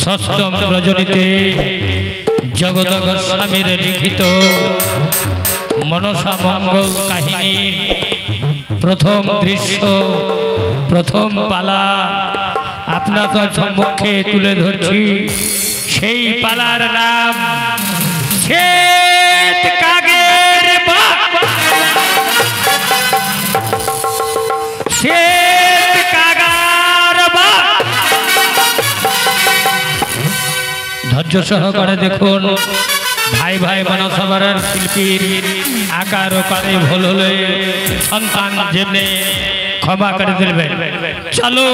षष्ठम रजनीते जगत गोस्वामीर लिखित मनसा मंगल काहिनी प्रथम दृश्य प्रथम पाला आपनादेर सम्मुखे तुले धरछि। सेई पालार नाम श्वेत कागेर बाप। श्वेत कागार बाप। धैर्य सहकारे देखुन भाई भाई मनसाबार शिल्पीर आकार ओकारे भूल हले सन्तान जेमने क्षमा करे दिबेन। चलो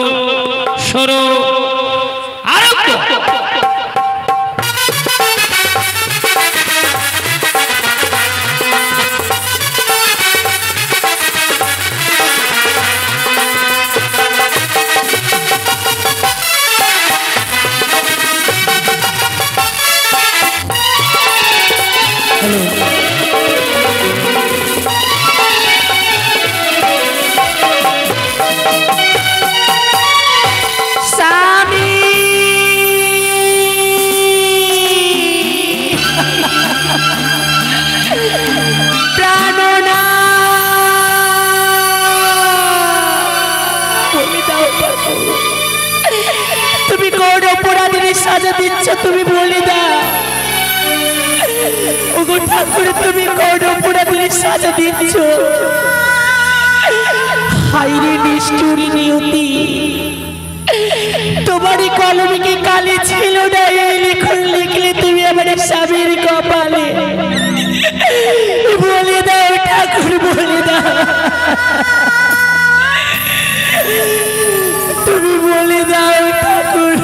शुरू आरम्भ। তুমি বলে দাও ওগো ঠাকুর তুমি কোন পুরাদিনে সাজা দিচ্ছ। হায়রে নিষ্ঠুরী নিয়তি তোমারই কলমে কি কালি ছিল না? এই লেখন লিখলে তুমি আমার স্বামীর কপালে। বলে দাও ঠাকুর বলে দাও তুমি বলে দাও ঠাকুর।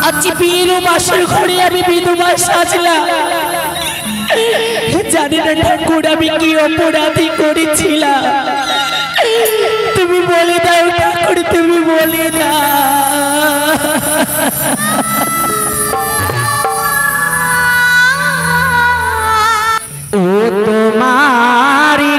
आज बिरु मासेर घरे आमी विधवा साजलाम। जानि ना ठाकुर आमी कि अपराधी करेछिलाम। तुमी बोले दाओ ठाकुर तुमी बोले दाओ। ओ तुम्हारी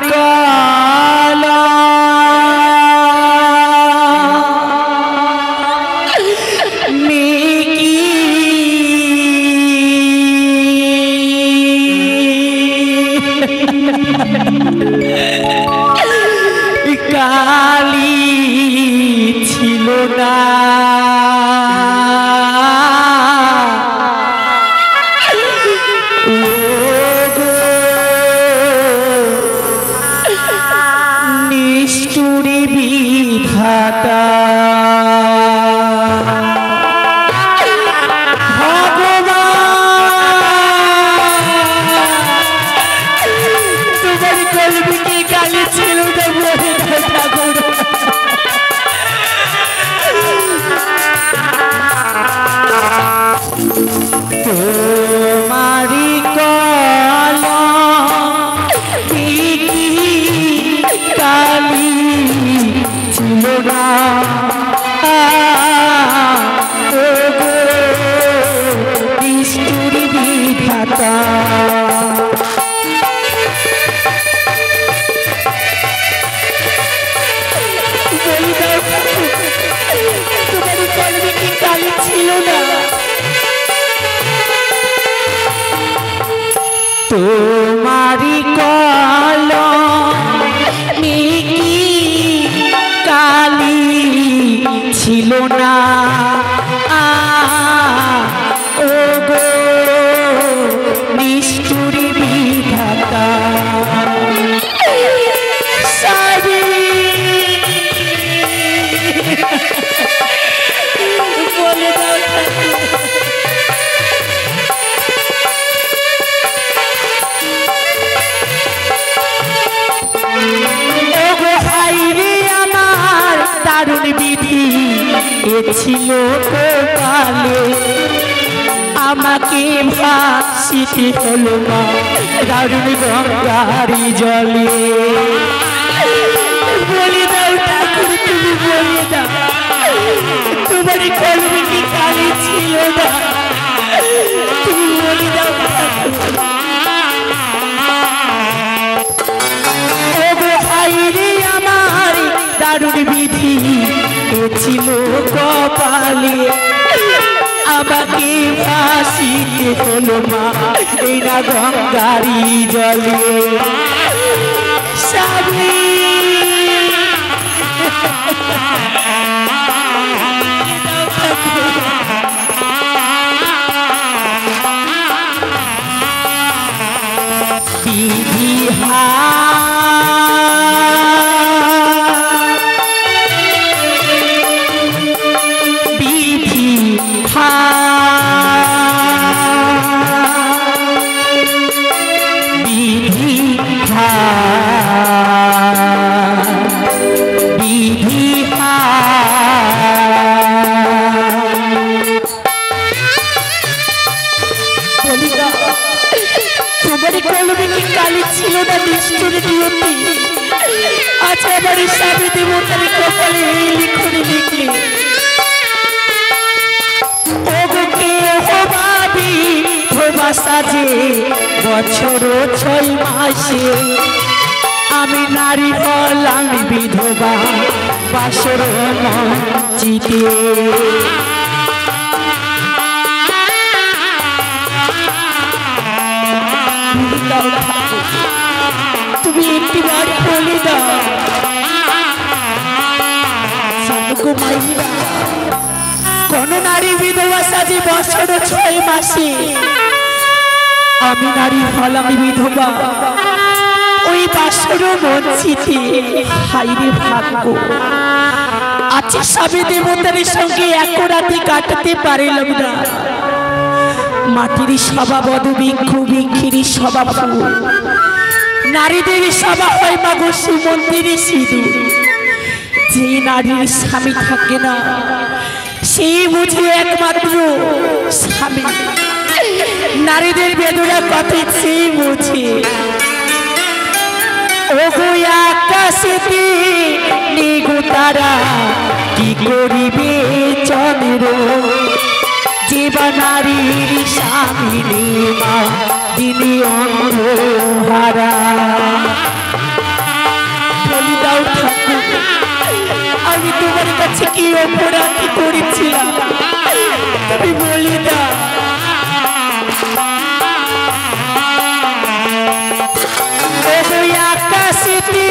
तुम्हारी कलमे की काली छिलो ना। ओगो निष्ठुरी विधाता बोले दाओ दारुण विधि ছিল কপালে আমাকে ভাসিতে হলো মা দারুণ গঙ্গারি জলে। বলে দাও ঠাকুর তুমি বলে দাও তোমার কলমে কি কালি ছিল না? তুমি বলে দাও ঠাকুর। দারুণ বিধি ছিল কপালে আমাকে ভাসিতে হলো মা এই না গঙ্গারি জলে স্বামী বিধি সাজে বছর 6 মাসে আমি নারী হলাম বিধবা বাসর মঞ্চিতে তুমি একটিবার বলে দাও কোন নারী বিধবা সাজে বছর 6 মাসে আমি নারী হলাম বিধবা ওই বাসর মঞ্চিতে হাইরে ভাগ্য আছে স্বামী দেবতার সঙ্গে এক রাতে কাটাতে পারিলাম না মাটির সভা বধূ ভিক্ষুর সভা ফুল নারীদের সভা হয় মাগো সুমন্দিরে সিঁদুর যে নারীর স্বামী থাকে না সেই বুঝে একমাত্র স্বামী নারীদের বেদনা কথা সেই বুঝে ও গো আকাশেতে নিগো তারা কি করিবে চন্দ্র জীবা নারীর স্বামী মা দিনে অন্ধহারা বলি দাও ঠাকুর আমি তোমার কাছে কি অপরাধ করেছিলাম তুমি বলি দাও আকাশেতে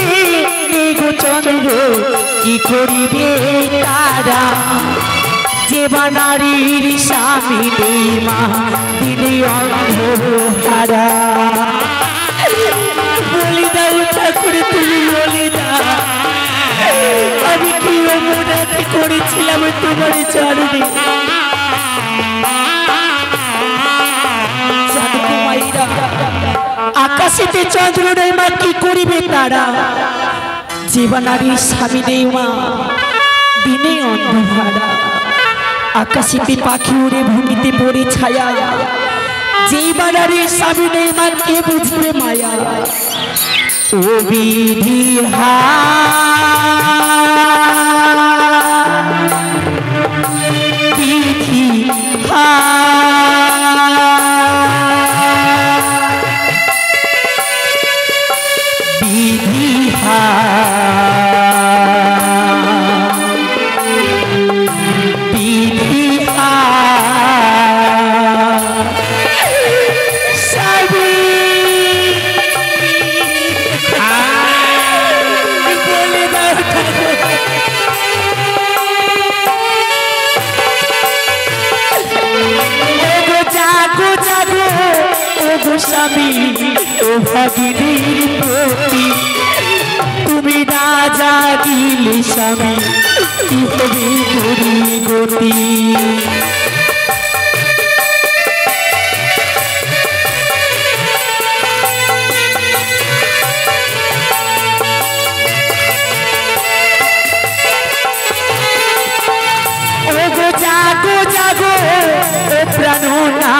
নিগো চন্দ্র কি করিবে তারা যেবা নারীর স্বামী মা দিনে অন্ধহারা বলি দাও ঠাকুর তুমি বলি দাও আমি কি অপরাধ করেছিলাম তোমার চরণে আকাশেতে চন্দ্র নেই মা কি করিবে তারা যেবা নারীর স্বামী নেই মা দিনে অন্ধহারা আকাশেতে পাখি উড়ে ভূমিতে পড়ে ছায়া যেই বা নারীর স্বামী নেই মা কে বুঝবে মায়া ও বিধি বিধি স্বামী ও ভাগিনীর প্রতি তুমি না জাগিলে স্বামী কি হবে করি গতি জাগো জাগো ও প্রাণনা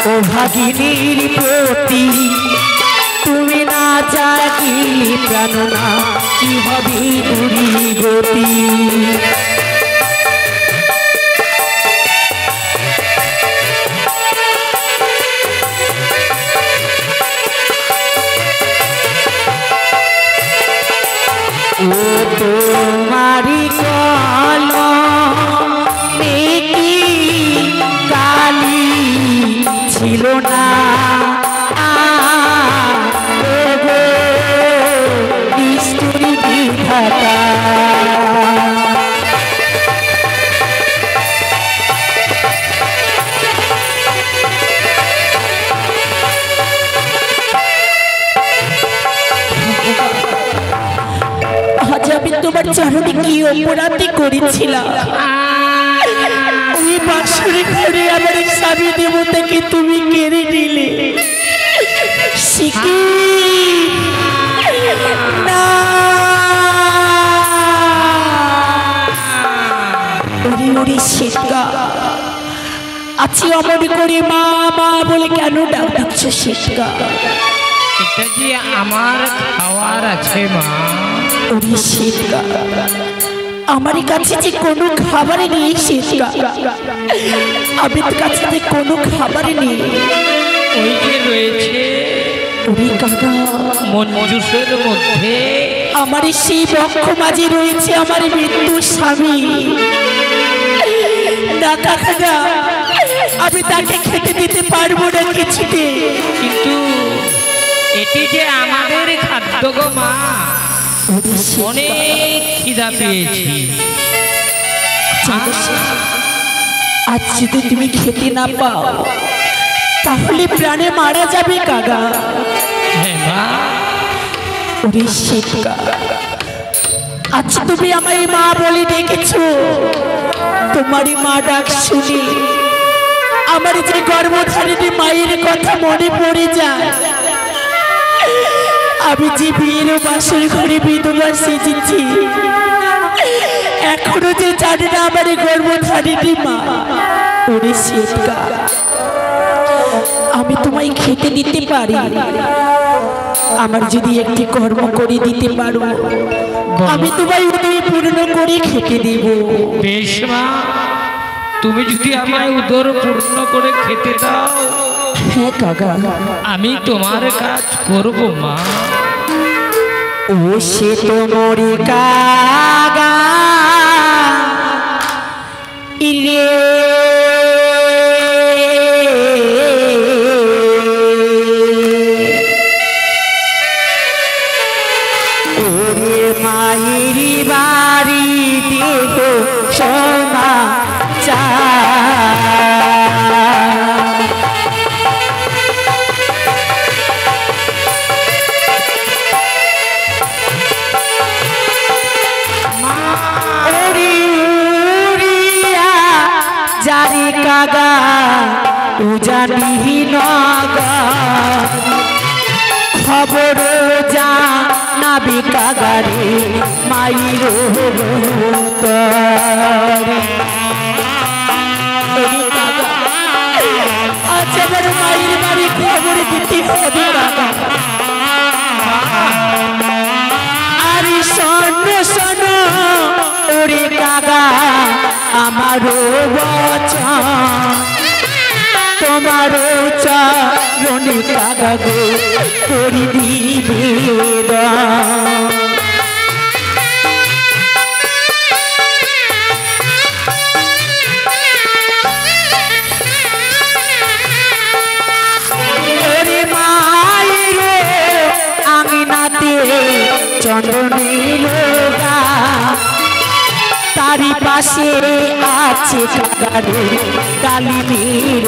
ও ভাগিনীর প্রতি তুমি না জাগিলে প্রাণনা কি হবে দুরি গতি ও তোমার তোমারি কলমে কি কালি ছিল না ওগো নিষ্ঠুরী বিধাতা। আমি তোমার চরণে কি অপরাধী করেছিলাম? ওই বাঁশরি ঘরে আমার স্বামী দেবতাকে তুমি কেড়ে নিলে। শিখি না ওরে ওরে শেখা আছি অমন করে মা মা বলে কেন ডাক দিচ্ছ শেখা? এটা যে আমার খাওয়ার আছে মা। আমার কাছে যে কোনো খাবার নেই শেখা, আমার কাছে যে কোনো খাবার নেই। ওই যে রয়েছে ওরে কাকা মঞ্জুসের মধ্যে আমার সেই বক্ষ মাঝে রয়েছে আমার মৃত্যু স্বামী। না কাকা না, আমি তাকে খেতে দিতে পারবো না কিছুতে। কিন্তু এটি যে আমাদের খাদ্য গো মা, অনেক খিদা পেয়েছি। আজ যদি তুমি খেতে না পাও তাহলে প্রাণে মারা যাবে কাকা। ওরে শেখা আজ তুমি আমায় মা বলে ডেকেছো, তোমারই মা ডাক শুনি আমার যে গর্ভধারিণী মায়ের কথা মনে পড়ে যায়। আমি যে বিয়ের বাসর ঘরে বিধবা সেজেছি, এখনো যে জানে না আমার গর্ভধারিণী মা। ওরে শেখা আমি তোমায় খেতে দিতে পারি, আমার যদি একটি কর্ম করে দিতে পারো আমি তোমায় উদয় পূর্ণ করে খেতে দেব। বেশ মা, তুমি যদি আমায় উদর পূর্ণ করে খেতে দাও, হ্যাঁ কাকা আমি তোমার কাজ করব মা। ও সে তো মরে কাকা ইরে ওরে মায়ের বাড়ি দেহ সোনা চা কাগা উজানি নগর খবর জানাবি কাগারে মায়ের আচ্ছা বড় মায়ের বাড়ি খবর দিতে হবে আরে শোন শোন ওরে কাগা আমারও বচন তোমারও চরণে কাগা গো করি নিবেদন। ওরে মায়ের আঙিনাতে চন্দনের গা, তারি পাশে আছে কাগারে কালিনীর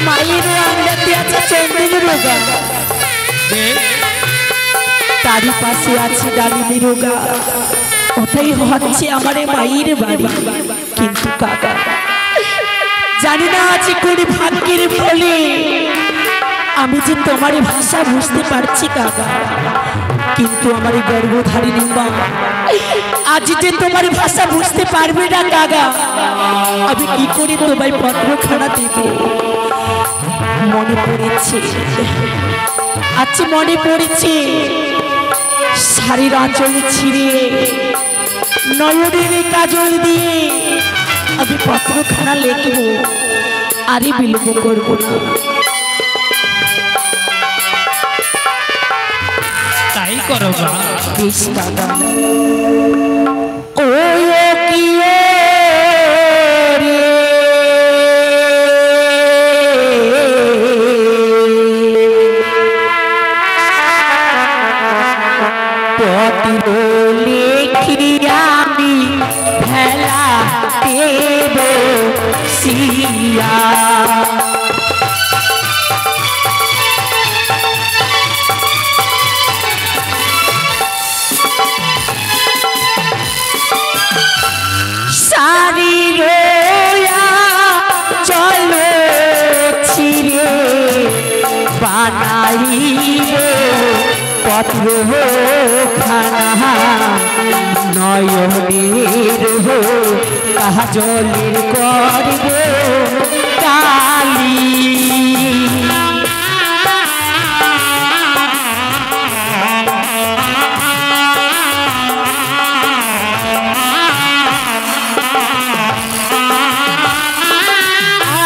মায়ের আঙিনাতে আছে চন্দনের গা, তারি পাশে আছে ডালিনীর গা, ওটাই হচ্ছে আমার মায়ের বাড়ি। কিন্তু কাকা জানি না আছে কোন ভাগ্যের ফলে আমি যে তোমার ভাষা বুঝতে পারছি কাকা, কিন্তু আমার গর্ভধারিণী মা আজ যে তোমার ভাষা বুঝতে পারবে না কাকা, আমি কি করে তোমায় পত্রখানা দেব? মনে পড়েছে আচ্ছা মনে পড়েছে শাড়ির আঁচল ছিঁড়ে নয়নের কাজল দিয়ে আমি পত্রখানা লিখবো, আরে বিলম্ব করবো না। তাই করো মা। বেশ কাকা। ও কি রে পতি লিখি আমি ভেলা দেব সিয়া সারি রোয়া চলো ছিড়ে বানাইব পত্র খানা নয়নের কাজলের করব কালি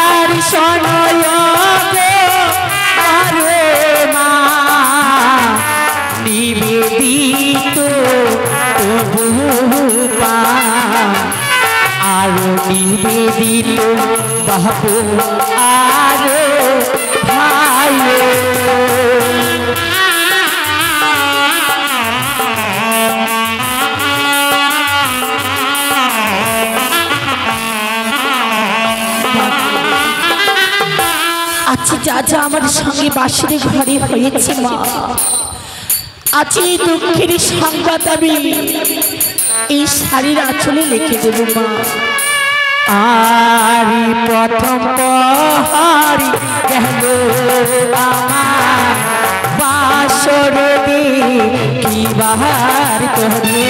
আর শোনয় নিবেদিত আরো নিবেদিত বাবু আরো ভাই আচ্ছা যা যা আমার সঙ্গে বাসুরে ঘরে হয়েছে মা আজ এই দুঃখের সংবাদ আমি এই শাড়ির আঁচলে লিখে দেব মা আর প্রথম পাহাড়ি গেল আমার বাসর কি বাহার করে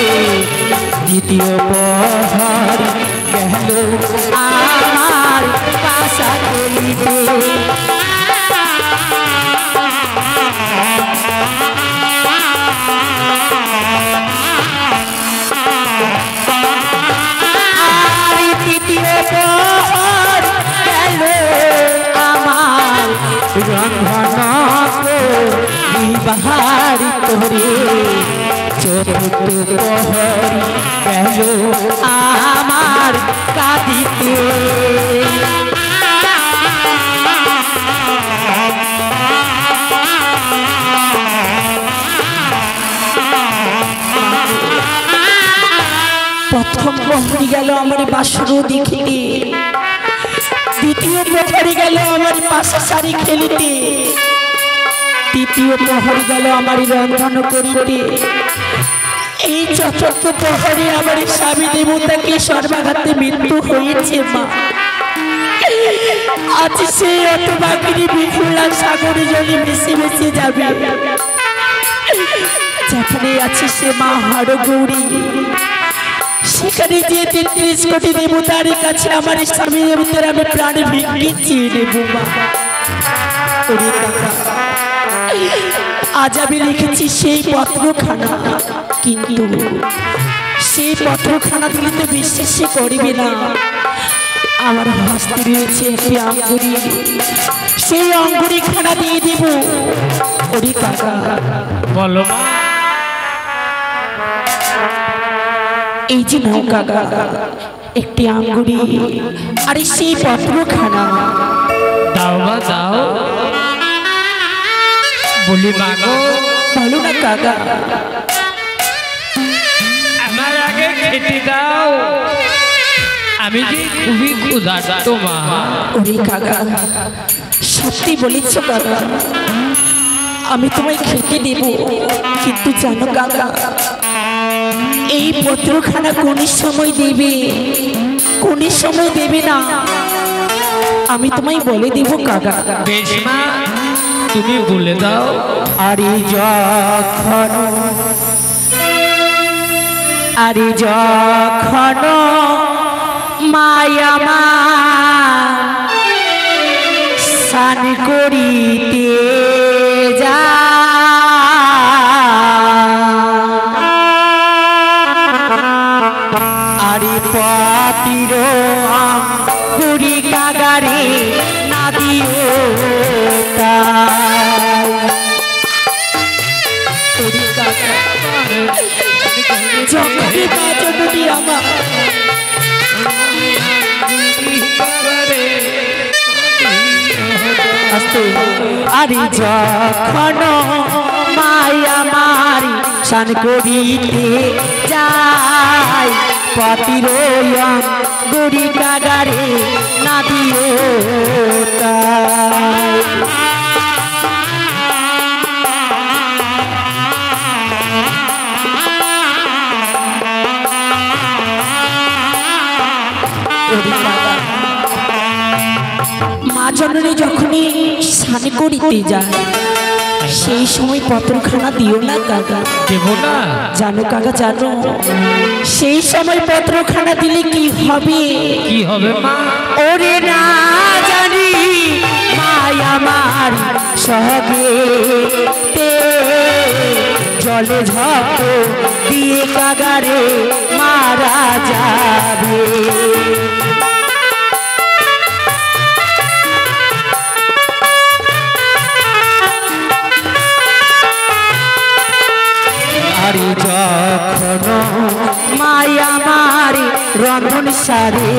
দ্বিতীয় পাহাড়ি গেল আমার বাসা করিতে বাহারি তোরে চতুর্থ প্রহরী গেল আমার কাঁদিতে প্রথম প্রহরী গেল আমার বাসর দেখিতে দ্বিতীয় প্রহরী গেল আমার পাশে শাড়ি খেলিতে তৃতীয় প্রহর গেল আমার রন্ধন করিতে এই চতুর্থ প্রহরে আমার স্বামী দেবতাকে সর্বাঘাতে মৃত্যু হয়েছে মা আজ সে অতবাগিনী বিহুলা সাগরে জলে মিশে মিশে যাবে যেখানে আছে সে মা হরগৌরী সেখানে যে ৩৩ কোটি দেবতার কাছে আমার স্বামী দেবতার আমি প্রাণ ভিক্ষে চেয়ে নেব মা আজ আমি লিখেছি সেই পত্রখানা কিন্তু সেই পত্রখানা দিলে তো বিশ্বাস করিবে না আমার হস্তে রয়েছে একটি আঙ্গুরি সেই আঙ্গুরি খানা দিয়ে দেব ওরে কাকা বলো এই যে নাও কাকা একটি আঙ্গুরি আর সেই পত্রখানা দাও বা দাও বলি মাগো বলো না কাকা আমার আগে খেতে দাও আমি যে খুবই ক্ষুধার্ত মা ওরে কাকা সত্যি বলেছ কাকা আমি তোমায় খেতে দেব কিন্তু জানো কাকা এই পত্রখানা কোন সময় দেবে কোন সময় দেবে না আমি তোমায় বলে দেব কাকা বেশ মা তুমি বলে দাও আরে যখন মায়ামা সান করিতে যা আরে পাতির পুরি কাগারে না দিও তা বাজনটি আমার আরে যখন মায়া মারি শান করিতে যাই পতিরয়ং গড়ি কাগারে না দিও তাই মা জননী যখনই স্নান করিতে যায় সেই সময় পত্রখানা দিও না কাকা। দেব না? জানো কাকা জানো সেই সময় পত্রখানা দিলে কি হবে? কি হবে মা? ওরে না জানি মায়া আমার সহগে জলে ঝপ দিয়ে কাগারে মারা যাবে। আরে যখন মায়া মারে রন্ধন সারে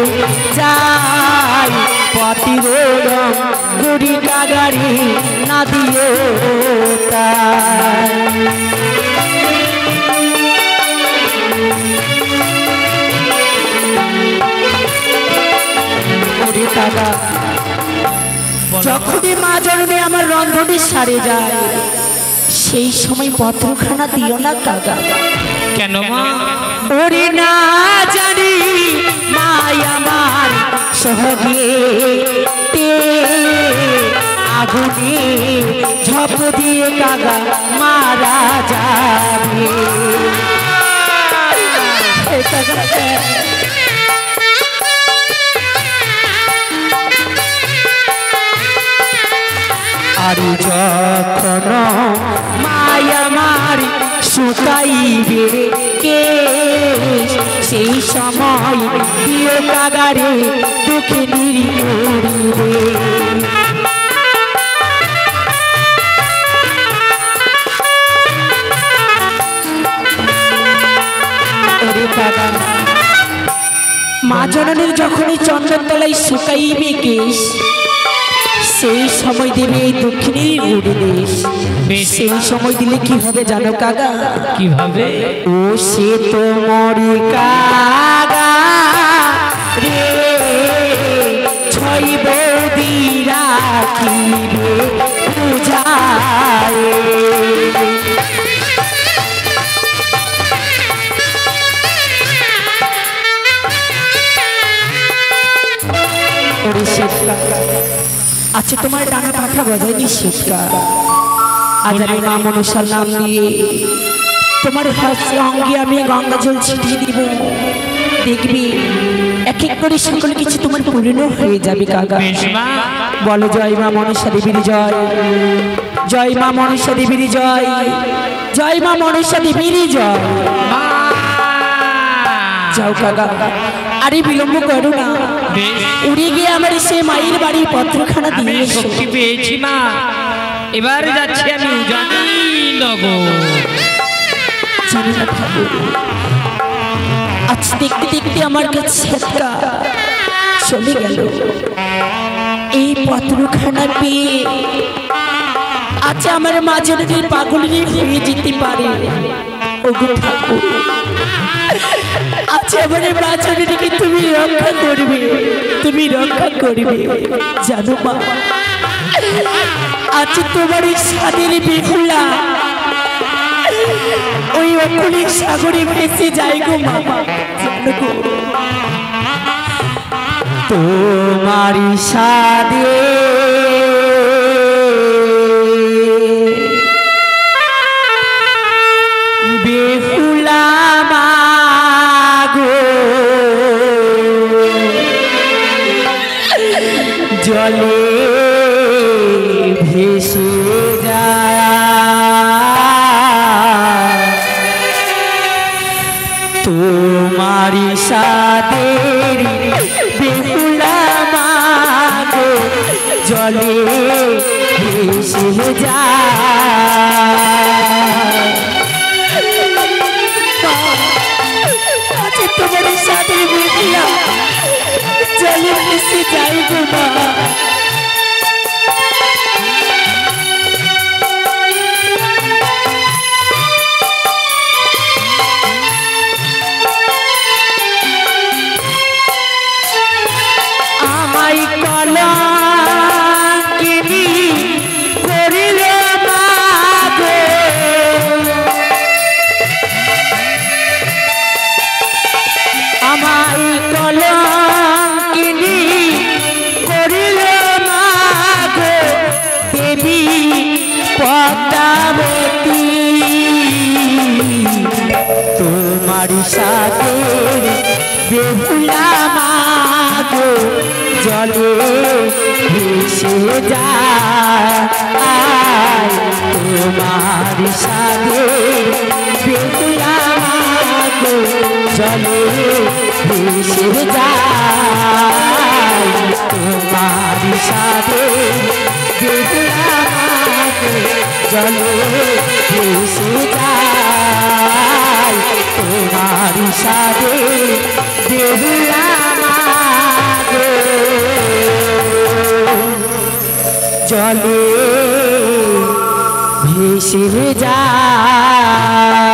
যাই পতিরয়ং গড়ি কাগারে না দিও তাই যখনই মা জননী আমার রন্ধনের সারে যায় সেই সময় পত্রখানা দিও না কাকা। কেন মা? ওরে না জানি মায়া আমার সহগে আগুনে ঝপ দিয়ে কাকা মারা যাবে। আরে যখন মায়া মারি শুকাইবে কে সেই সময় দিও কাগারে দুঃখে নিরিবে। মা জননীর যখনই চন্দ্রের তলায় শুকাইবে কেশ সেই সময় দেবে এই দক্ষিণের উড়দেশ। সেই সময় দিলে কি হবে জানো কাকা? কিভাবে? ও সে তো মরি কাগা রে ছয় বৌদি রাখিবে বুঝায়। আচ্ছা তোমার ডানা পাখা বাজায়নি শেখা আজ আমি মা মনসার নাম দিয়ে তোমার হাসি অঙ্গে আমি গঙ্গা জল ছিটিয়ে দিব। দেখবি এক এক করে সকল কিছু তোমার পূর্ণ হয়ে যাবে কাকা। বলো জয় মা মনসা দেবীর জয়, জয় মা মনসা দেবীর জয়, জয় মা মনসা দেবীর জয়। যাও কাকা আরে বিলম্ব করো না, উড়ে গিয়ে আমার সে মায়ের বাড়ির পত্রখানা দিয়ে শক্তি পেয়েছি মা। এবার যাচ্ছি আমি আজ দেখতে দেখতে আমার কাছে চলে গেল এই পত্রখানা পেয়ে। আচ্ছা আমার মা জননী পাগলিনী হয়ে যেতে পারে। ওগো ঠাকুর আচ্ছা আমার মা জননীকে তুমি রক্ষা করবে, তুমি রক্ষা করবে। জানো মা আচ্ছা তোমার এই সাদের বেহুলা ওই অকুলিক সাগরে ভেসে যায় গো মা। তোমার সাদে বেহুলা মাগো জলে ভেসে যায়। তোমারি সাদের বেহুলা মাগো জলে ভেসে যায়। তোমার সাথে বেটিয়া চলে মিশে যাই গো মা আমায় কলঙ্কিনী করিলে মা গো আমায় কলঙ্কিনী করিলে মা গো দেবী পদ্মাবতী তোমার সাথে বেহুলা মা গো জলে ভেসে যায় তোমার সাথে বেহুলা মা গো জলে ভেসে যায় তোমার সাথে বেহুলা মা গো জলে ভেসে যায় তোমার সাথে বেহুলা মা গো জলে ভেসে যায়।